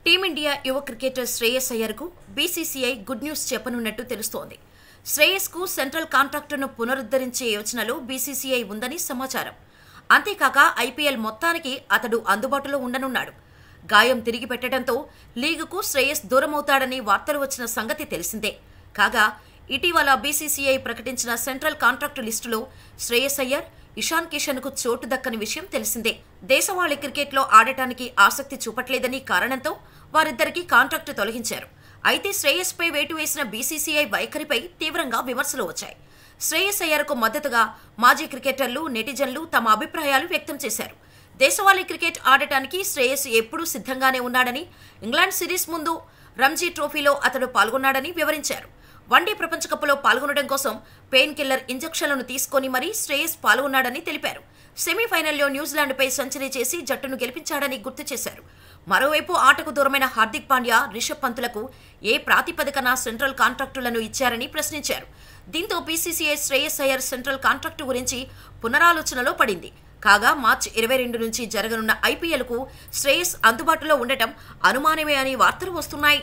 Team India యువ cricketer Shreyas అయ్యర్కు BCCI good news చెప్పనున్నట్టు తెలుస్తోంది. శ్రేయస్కు సెంట్రల్ కాంట్రాక్టును పునరుద్ధరించే యోచనలో బీసీసీఐ ఉందని సమాచారం. అంతేకాక ఐపీఎల్ మొత్తానికి అతడు అందుబాటులో ఉండనున్నాడు. గాయం తిరిగి పెట్టడంతో లీగుకు శ్రేయస్ దూరమవుతాడని వార్తలు వచ్చిన సంగతి తెలిసిందే. కాగా ఇటీవల బీసీసీఐ ప్రకటించిన సెంట్రల్ కాంట్రాక్టు లిస్టులో శ్రేయస్ అయ్యర్, ఇషాన్ కిషన్కు చోటు దక్కని విషయం తెలిసిందే. దేశవాళీ క్రికెట్లో ఆడటానికి ఆసక్తి చూపట్లేదని కారణంతో వారిద్దరికీ కాంట్రాక్టు తొలగించారు. అయితే శ్రేయస్పై వేటు వేసిన బీసీసీఐ వైఖరిపై తీవ్రంగా విమర్శలు వచ్చాయి. శ్రేయస్ అయ్యర్కు మద్దతుగా మాజీ క్రికెటర్లు, నెటిజన్లు తమ అభిప్రాయాలు వ్యక్తం చేశారు. దేశవాళీ క్రికెట్ ఆడటానికి శ్రేయస్ ఎప్పుడూ సిద్ధంగానే ఉన్నాడని, ఇంగ్లాండ్ సిరీస్ ముందు రంజీ ట్రోఫీలో అతడు పాల్గొన్నాడని వివరించారు. వన్డే ప్రపంచ కప్లో పాల్గొనడం కోసం పెయిన్ కిల్లర్ ఇంజెక్షన్లను తీసుకుని మరీ శ్రేయస్ పాల్గొన్నాడని తెలిపారు. సెమీఫైనల్లో న్యూజిలాండ్పై సెంచరీ చేసి జట్టును గెలిపించాడని గుర్తు చేశారు. మరోవైపు ఆటకు దూరమైన హార్దిక్ పాండ్యా, రిషబ్ పంత్లకు ఏ ప్రాతిపదికన సెంట్రల్ కాంట్రాక్టులను ఇచ్చారని ప్రశ్నించారు. దీంతో BCCI Shreyas Iyer central contract గురించి పునరాలోచనలో పడింది. కాగా మార్చి 22 నుంచి జరగనున్న ఐపీఎల్కు శ్రేయస్ అందుబాటులో ఉండటం అనుమానమే అని వార్తలు వస్తున్నాయి.